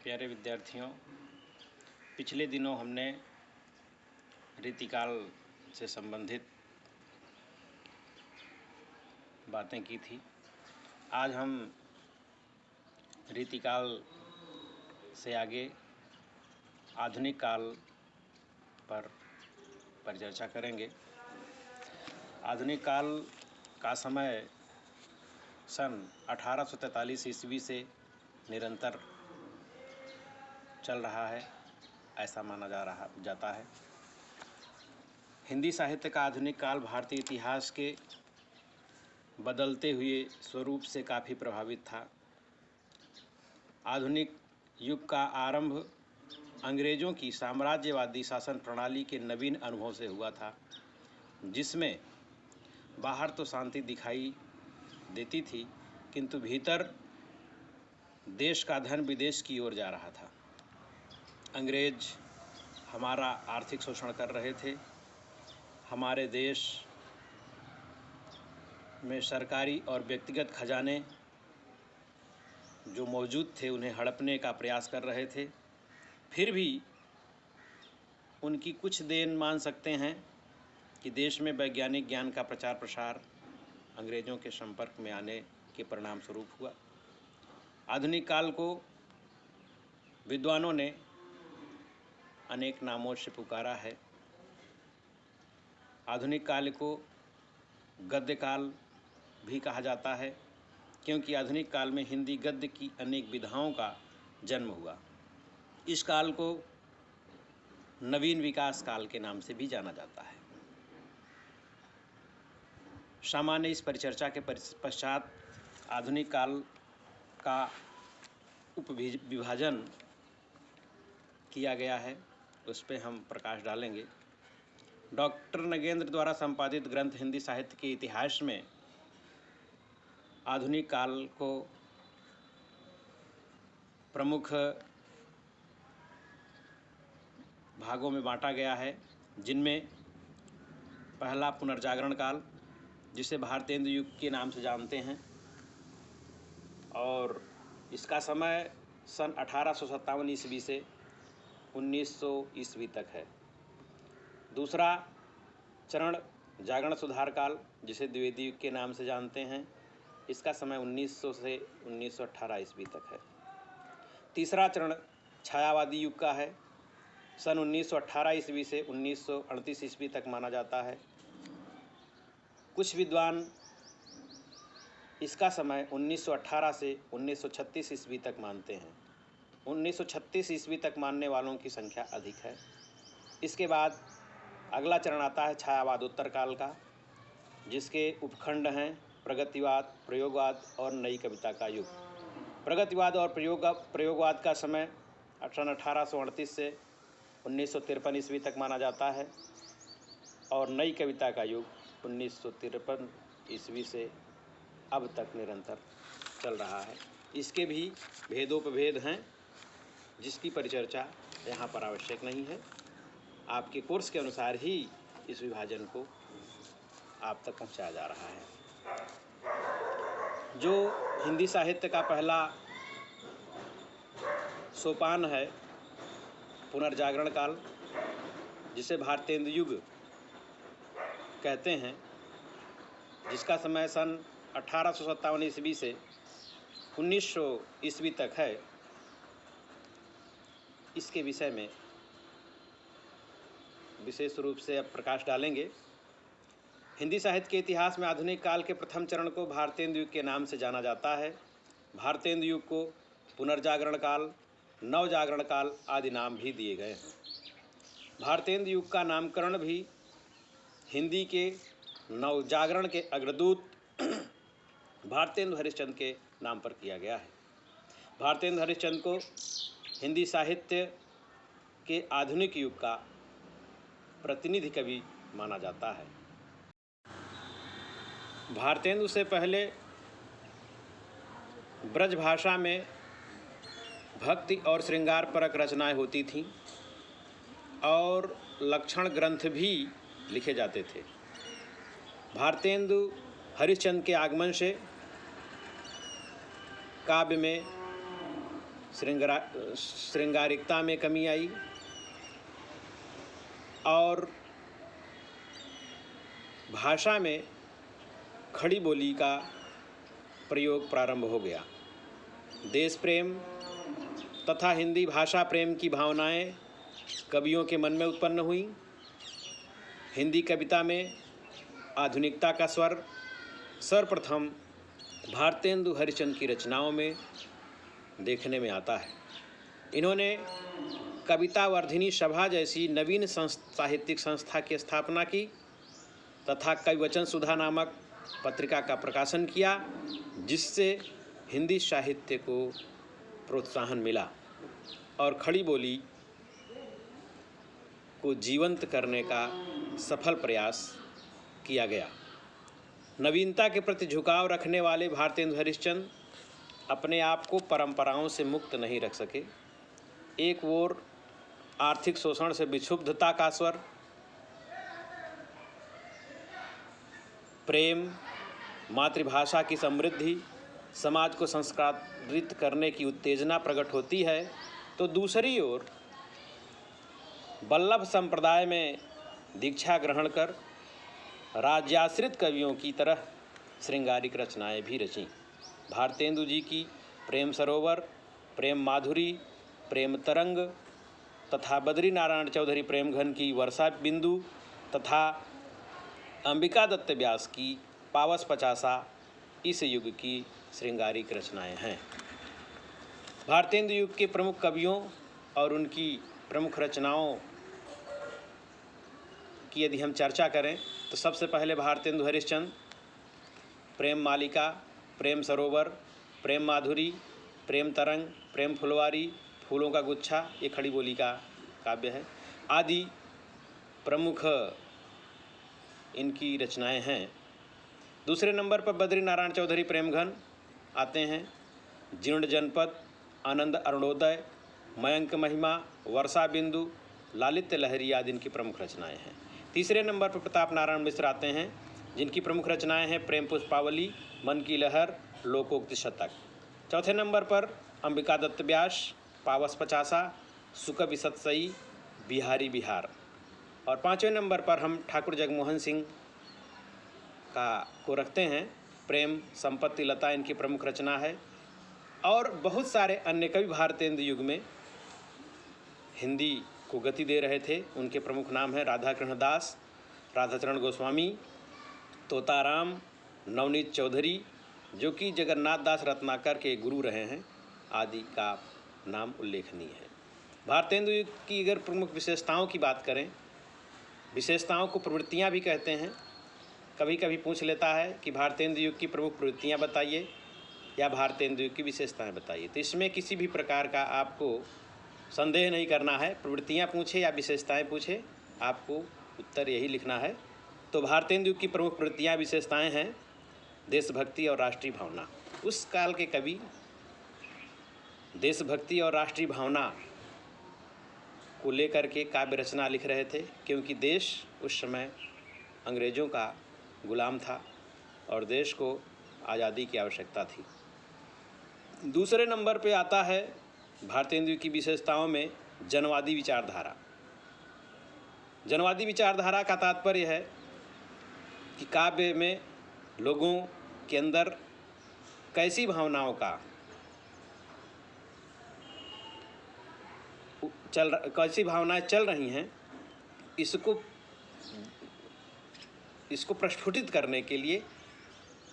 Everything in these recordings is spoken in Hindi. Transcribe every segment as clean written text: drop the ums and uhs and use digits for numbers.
प्यारे विद्यार्थियों, पिछले दिनों हमने रीतिकाल से संबंधित बातें की थी। आज हम रीतिकाल से आगे आधुनिक काल पर परिचर्चा करेंगे। आधुनिक काल का समय सन 1843 ईस्वी से निरंतर चल रहा है, ऐसा माना जाता है। हिंदी साहित्य का आधुनिक काल भारतीय इतिहास के बदलते हुए स्वरूप से काफ़ी प्रभावित था। आधुनिक युग का आरंभ अंग्रेज़ों की साम्राज्यवादी शासन प्रणाली के नवीन अनुभव से हुआ था, जिसमें बाहर तो शांति दिखाई देती थी, किंतु भीतर देश का धन विदेश की ओर जा रहा था। अंग्रेज हमारा आर्थिक शोषण कर रहे थे। हमारे देश में सरकारी और व्यक्तिगत खजाने जो मौजूद थे उन्हें हड़पने का प्रयास कर रहे थे। फिर भी उनकी कुछ देन मान सकते हैं कि देश में वैज्ञानिक ज्ञान का प्रचार प्रसार अंग्रेज़ों के संपर्क में आने के परिणाम स्वरूप हुआ। आधुनिक काल को विद्वानों ने अनेक नामों से पुकारा है। आधुनिक काल को गद्य काल भी कहा जाता है, क्योंकि आधुनिक काल में हिंदी गद्य की अनेक विधाओं का जन्म हुआ। इस काल को नवीन विकास काल के नाम से भी जाना जाता है। सामान्य इस परिचर्चा के पश्चात आधुनिक काल का उपविभाजन किया गया है, उस पर हम प्रकाश डालेंगे। डॉक्टर नगेंद्र द्वारा संपादित ग्रंथ हिंदी साहित्य के इतिहास में आधुनिक काल को प्रमुख भागों में बांटा गया है, जिनमें पहला पुनर्जागरण काल, जिसे भारतेंदु युग के नाम से जानते हैं, और इसका समय सन 1857 ईस्वी से 1900 ईस्वी तक है। दूसरा चरण जागरण सुधार काल, जिसे द्विवेदी युग के नाम से जानते हैं, इसका समय 1900 से 1918 ईस्वी तक है। तीसरा चरण छायावादी युग का है, सन 1918 ईस्वी से 1938 ईस्वी तक माना जाता है। कुछ विद्वान इसका समय 1918 से 1936 ईस्वी तक मानते हैं। 1936 ईस्वी तक मानने वालों की संख्या अधिक है। इसके बाद अगला चरण आता है छायावादोत्तर काल का, जिसके उपखंड हैं प्रगतिवाद, प्रयोगवाद और नई कविता का युग। प्रगतिवाद और प्रयोगवाद का समय सन 1838 से 1953 ईस्वी तक माना जाता है, और नई कविता का युग 1953 ईस्वी से अब तक निरंतर चल रहा है। इसके भी भेदोपभेद हैं, जिसकी परिचर्चा यहाँ पर आवश्यक नहीं है। आपके कोर्स के अनुसार ही इस विभाजन को आप तक पहुँचाया जा रहा है। जो हिंदी साहित्य का पहला सोपान है पुनर्जागरण काल, जिसे भारतेंदु युग कहते हैं, जिसका समय सन 1857 ईस्वी से 1900 ईस्वी तक है, इसके विषय में विशेष रूप से अब प्रकाश डालेंगे। हिंदी साहित्य के इतिहास में आधुनिक काल के प्रथम चरण को भारतेंदु युग के नाम से जाना जाता है। भारतेंदु युग को पुनर्जागरण काल, नवजागरण काल आदि नाम भी दिए गए हैं। भारतेंदु युग का नामकरण भी हिंदी के नवजागरण के अग्रदूत भारतेंदु हरिश्चंद्र के नाम पर किया गया है। भारतेंदु हरिश्चंद्र को हिंदी साहित्य के आधुनिक युग का प्रतिनिधि कवि माना जाता है। भारतेंदु से पहले ब्रज भाषा में भक्ति और श्रृंगार परक रचनाएं होती थीं और लक्षण ग्रंथ भी लिखे जाते थे। भारतेंदु हरिश्चंद्र के आगमन से काव्य में श्रृंगारिकता में कमी आई और भाषा में खड़ी बोली का प्रयोग प्रारंभ हो गया। देश प्रेम तथा हिंदी भाषा प्रेम की भावनाएं कवियों के मन में उत्पन्न हुई। हिंदी कविता में आधुनिकता का स्वर सर्वप्रथम भारतेंदु हरिश्चंद्र की रचनाओं में देखने में आता है। इन्होंने कविता वर्धिनी सभा जैसी नवीन साहित्यिक संस्था की स्थापना की तथा कविवचन सुधा नामक पत्रिका का प्रकाशन किया, जिससे हिंदी साहित्य को प्रोत्साहन मिला और खड़ी बोली को जीवंत करने का सफल प्रयास किया गया। नवीनता के प्रति झुकाव रखने वाले भारतेंदु हरिश्चंद्र अपने आप को परंपराओं से मुक्त नहीं रख सके। एक ओर आर्थिक शोषण से विक्षुब्धता का स्वर, प्रेम, मातृभाषा की समृद्धि, समाज को संस्कारित करने की उत्तेजना प्रकट होती है, तो दूसरी ओर वल्लभ संप्रदाय में दीक्षा ग्रहण कर राज्याश्रित कवियों की तरह श्रृंगारिक रचनाएं भी रचीं। भारतेंदु जी की प्रेम सरोवर, प्रेम माधुरी, प्रेम तरंग तथा बद्री नारायण चौधरी प्रेमघन की वर्षा बिंदु तथा अंबिका दत्त व्यास की पावस पचासा इस युग की श्रृंगारिक रचनाएं हैं। भारतेंदु युग के प्रमुख कवियों और उनकी प्रमुख रचनाओं की यदि हम चर्चा करें तो सबसे पहले भारतेंदु हरिश्चंद्र प्रेम मालिका, प्रेम सरोवर, प्रेम माधुरी, प्रेम तरंग, प्रेम फुलवारी, फूलों का गुच्छा, ये खड़ी बोली का काव्य है, आदि प्रमुख इनकी रचनाएं हैं। दूसरे नंबर पर बद्री नारायण चौधरी प्रेमघन आते हैं। जीर्ण जनपद, आनंद अरुणोदय, मयंक महिमा, वर्षा बिंदु, लालित्य लहरी आदि इनकी प्रमुख रचनाएं हैं। तीसरे नंबर पर प्रताप नारायण मिश्र आते हैं, जिनकी प्रमुख रचनाएं हैं प्रेम पुष्पावली, मन की लहर, लोकोक्ति शतक। चौथे नंबर पर अंबिका दत्त व्यास, पावस पचासा, सुक विसत्सई, बिहारी बिहार। और पाँचवें नंबर पर हम ठाकुर जगमोहन सिंह को रखते हैं, प्रेम संपत्ति लता इनकी प्रमुख रचना है। और बहुत सारे अन्य कवि भारतेंदु युग में हिंदी को गति दे रहे थे। उनके प्रमुख नाम हैं राधाकृष्ण दास, राधाचरण गोस्वामी, तोताराम, नवनीत चौधरी, जो कि जगन्नाथ दास रत्नाकर के गुरु रहे हैं, आदि का नाम उल्लेखनीय है। भारतेंदु युग की अगर प्रमुख विशेषताओं की बात करें, विशेषताओं को प्रवृत्तियाँ भी कहते हैं। कभी कभी पूछ लेता है कि भारतेंदु युग की प्रमुख प्रवृत्तियाँ बताइए या भारतेंदु युग की विशेषताएं बताइए, तो इसमें किसी भी प्रकार का आपको संदेह नहीं करना है। प्रवृत्तियाँ पूछे या विशेषताएं पूछे, आपको उत्तर यही लिखना है। तो भारतेंदु युग की प्रमुख प्रवृत्तियाँ विशेषताएं हैं देशभक्ति और राष्ट्रीय भावना। उस काल के कवि देशभक्ति और राष्ट्रीय भावना को लेकर के काव्य रचना लिख रहे थे, क्योंकि देश उस समय अंग्रेज़ों का गुलाम था और देश को आज़ादी की आवश्यकता थी। दूसरे नंबर पे आता है भारतेंदु की विशेषताओं में जनवादी विचारधारा। जनवादी विचारधारा का तात्पर्य है कि काव्य में लोगों के अंदर कैसी भावनाओं का कैसी भावनाएं चल रही हैं, इसको प्रस्फुटित करने के लिए,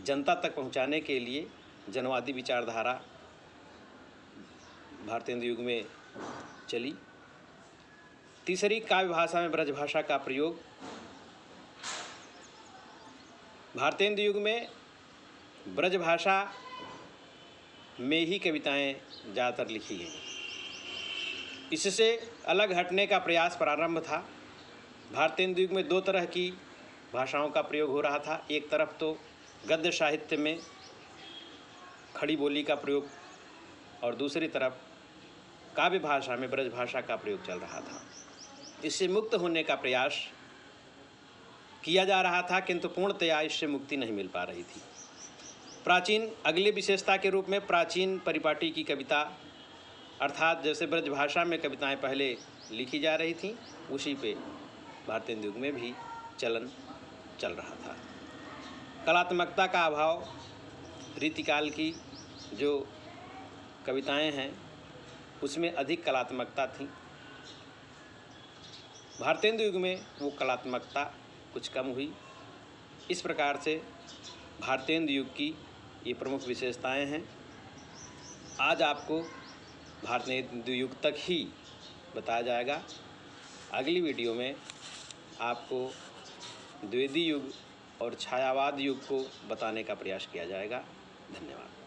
जनता तक पहुंचाने के लिए जनवादी विचारधारा भारतेंदु युग में चली। तीसरी, काव्य भाषा में ब्रजभाषा का प्रयोग। भारतेंदु युग में ब्रजभाषा में ही कविताएं ज़्यादातर लिखी गई। इससे अलग हटने का प्रयास प्रारंभ था। भारतेंदु युग में दो तरह की भाषाओं का प्रयोग हो रहा था। एक तरफ तो गद्य साहित्य में खड़ी बोली का प्रयोग और दूसरी तरफ काव्य भाषा में ब्रजभाषा का प्रयोग चल रहा था। इससे मुक्त होने का प्रयास किया जा रहा था, किंतु पूर्णतया इससे मुक्ति नहीं मिल पा रही थी। प्राचीन अगली विशेषता के रूप में प्राचीन परिपाटी की कविता, अर्थात जैसे ब्रजभाषा में कविताएं पहले लिखी जा रही थीं, उसी पे भारतेंदु युग में भी चलन चल रहा था। कलात्मकता का अभाव, रीतिकाल की जो कविताएं हैं उसमें अधिक कलात्मकता थी। भारतेंदु युग में वो कलात्मकता कुछ कम हुई। इस प्रकार से भारतेंदु युग की ये प्रमुख विशेषताएं हैं। आज आपको भारतेंदु युग तक ही बताया जाएगा। अगली वीडियो में आपको द्विवेदी युग और छायावाद युग को बताने का प्रयास किया जाएगा। धन्यवाद।